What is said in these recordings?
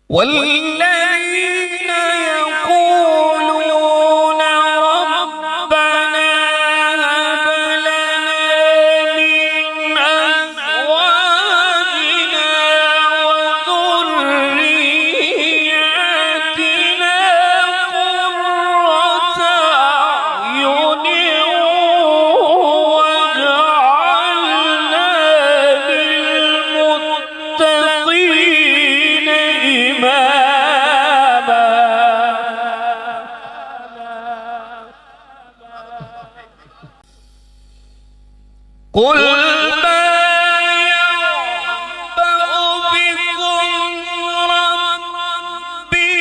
والذين يقولون ربنا هب لنا من أزواجنا وذرياتنا قرة أعين واجعلنا للمتقين إماما. قل ما يعبأ بكم ربي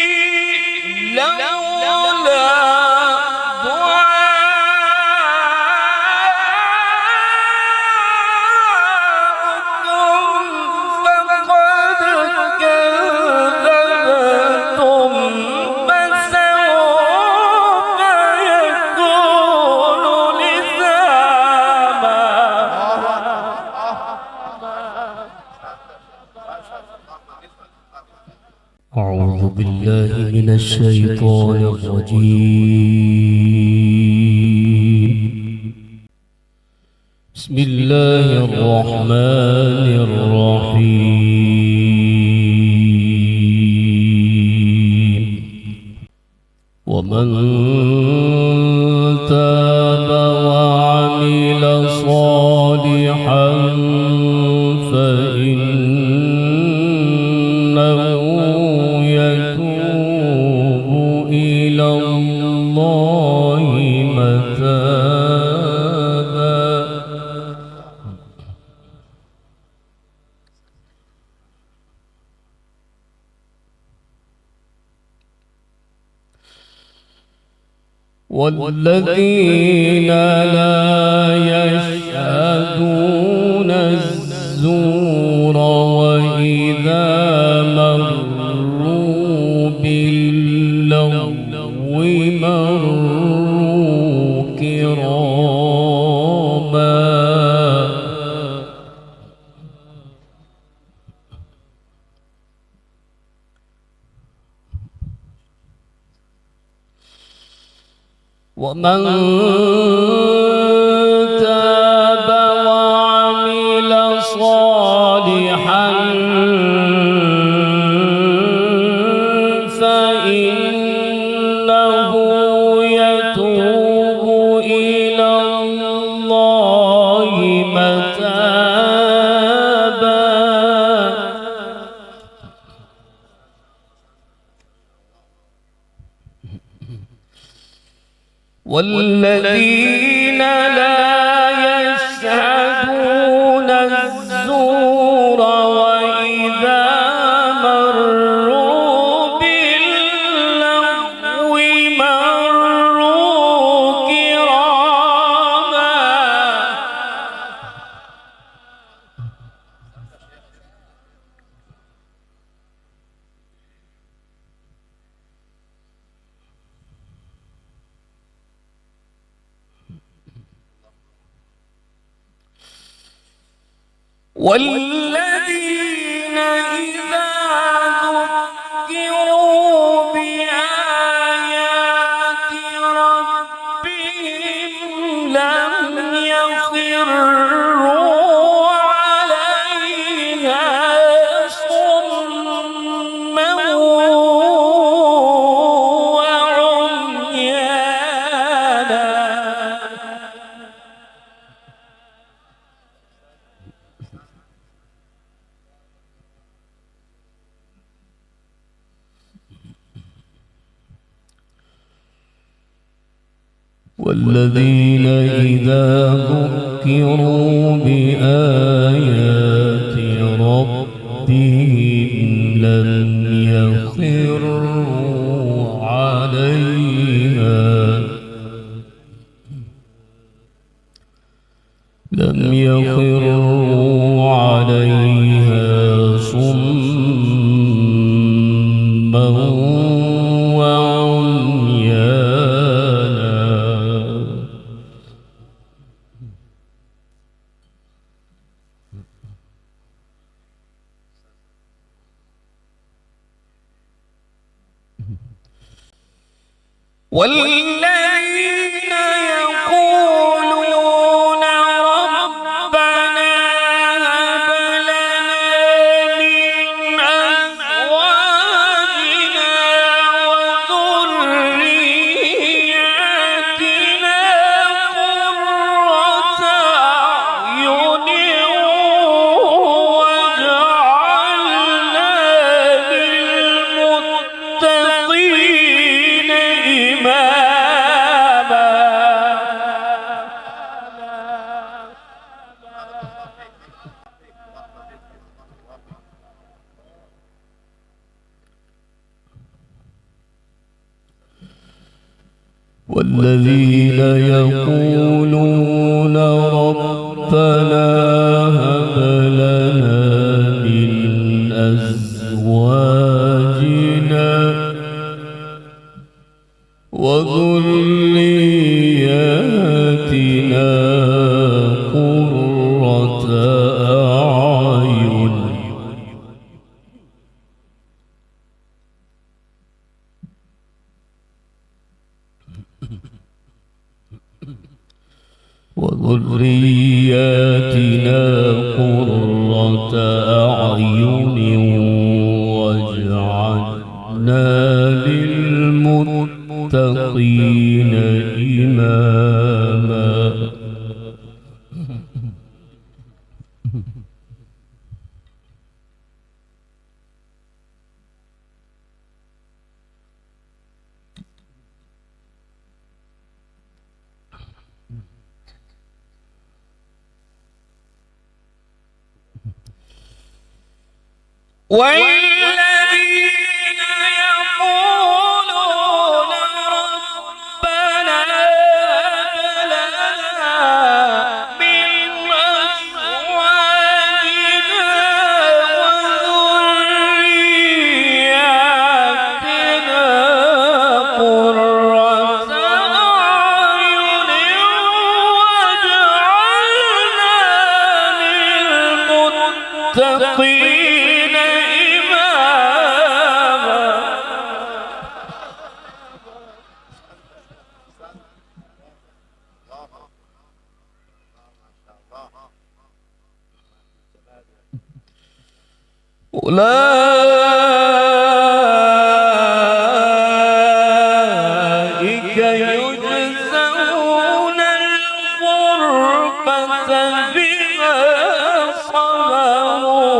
لولا دعاؤكم فقد كذبتم فسوف يكون لزاما. أعوذ بالله من الشيطان الرجيم. بسم الله الرحمن الرحيم. ومن تاب وعمل صالحا فإنه يتوب إلى الله متابا. والذين لا يشهدون الزور وإذا مروا باللغو مروا كراما. ومن تاب وعمل صالحا فإنه يتوب إلى الله متابا. والذين لا يشهدون الزور وإذا مروا باللغو مروا كراما. والذين إذا ذكروا بآيات ربهم لم يخروا عليها صما وعميانا. والذين إذا ذكروا بآيات ربهم لم يخروا عليها صما وعميانا. والذين يقولون ربنا هب لنا من أزواجنا وذرياتنا قرة أعين واجعلنا للمتقين إماما. والذين يقولون ربنا هب لنا من أزواجنا وذرياتنا قرة أعين واجعلنا للمتقين إماما. والذين يقولون ربنا هب لنا من أزواجنا وذرياتنا قرة أعين واجعلنا للمتقين أولئك يجزون الغرفة بما صبروا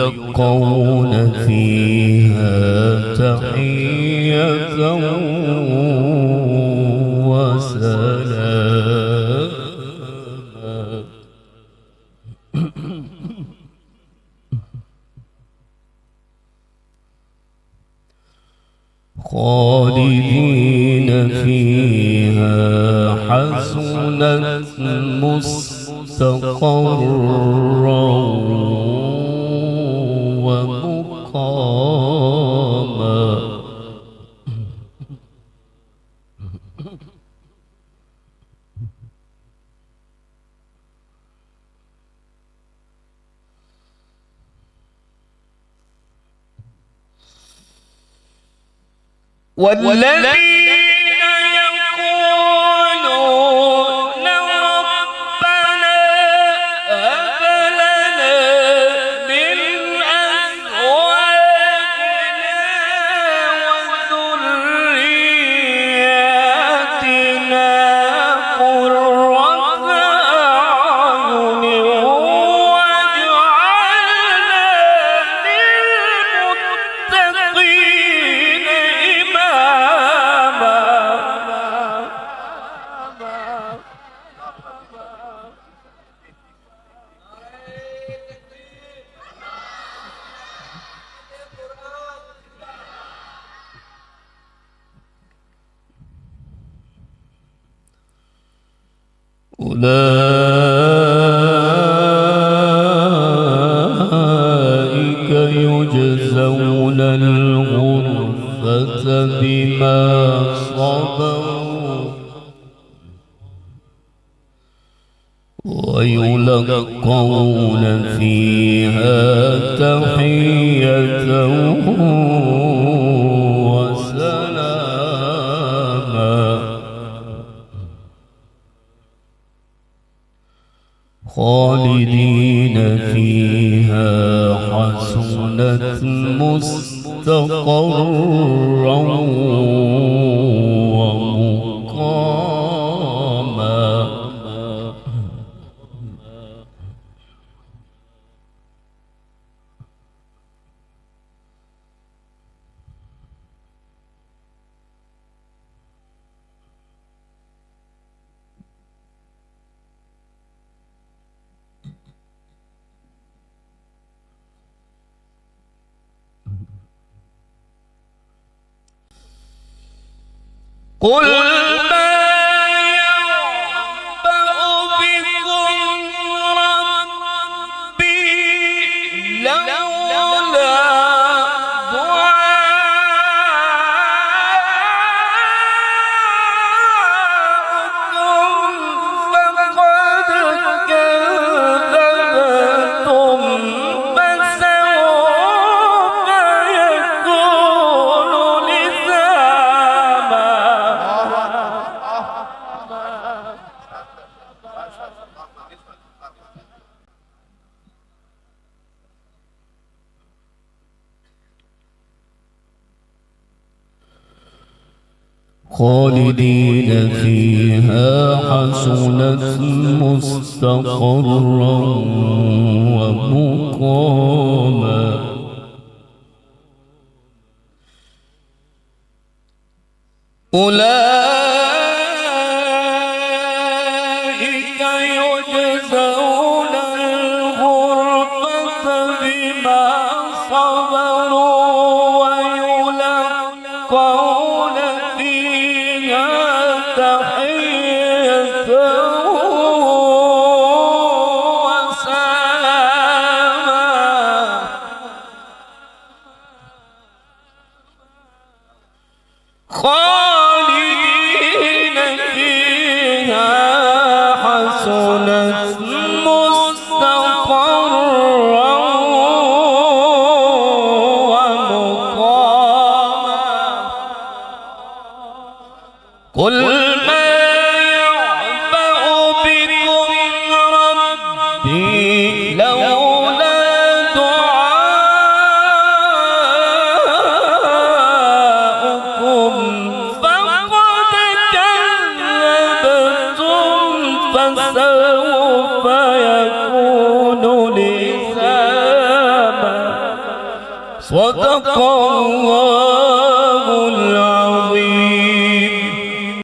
ويلقون فيها تحية وسلاما. خالدين فيها حسنت مستقرا ومقاما. والذين يقولون ربنا هب لنا من أزواجنا وذرياتنا قرة أعين واجعلنا للمتقين إماما. أولئك يجزون الغرفة بما صبروا ويلقون فيها تحية وسلاما خالدين فيها حسنت مستقرا ومقاما قل ما يعبأ بكم ربي لولا دعاؤكم فقد كذبتم فسوف يكون لزاما خالدين فيها حسنت مستقرا ومقاما أولئك يجزون الغرفة بما صبروا ويلقون فيها تحية وسلاما خالدين فيها حسنت مستقرا ومقاما قل ما يعبأ بكم ربي لولا دعاؤكم فقد كذبتم فسوف يكون لزاما صدق الله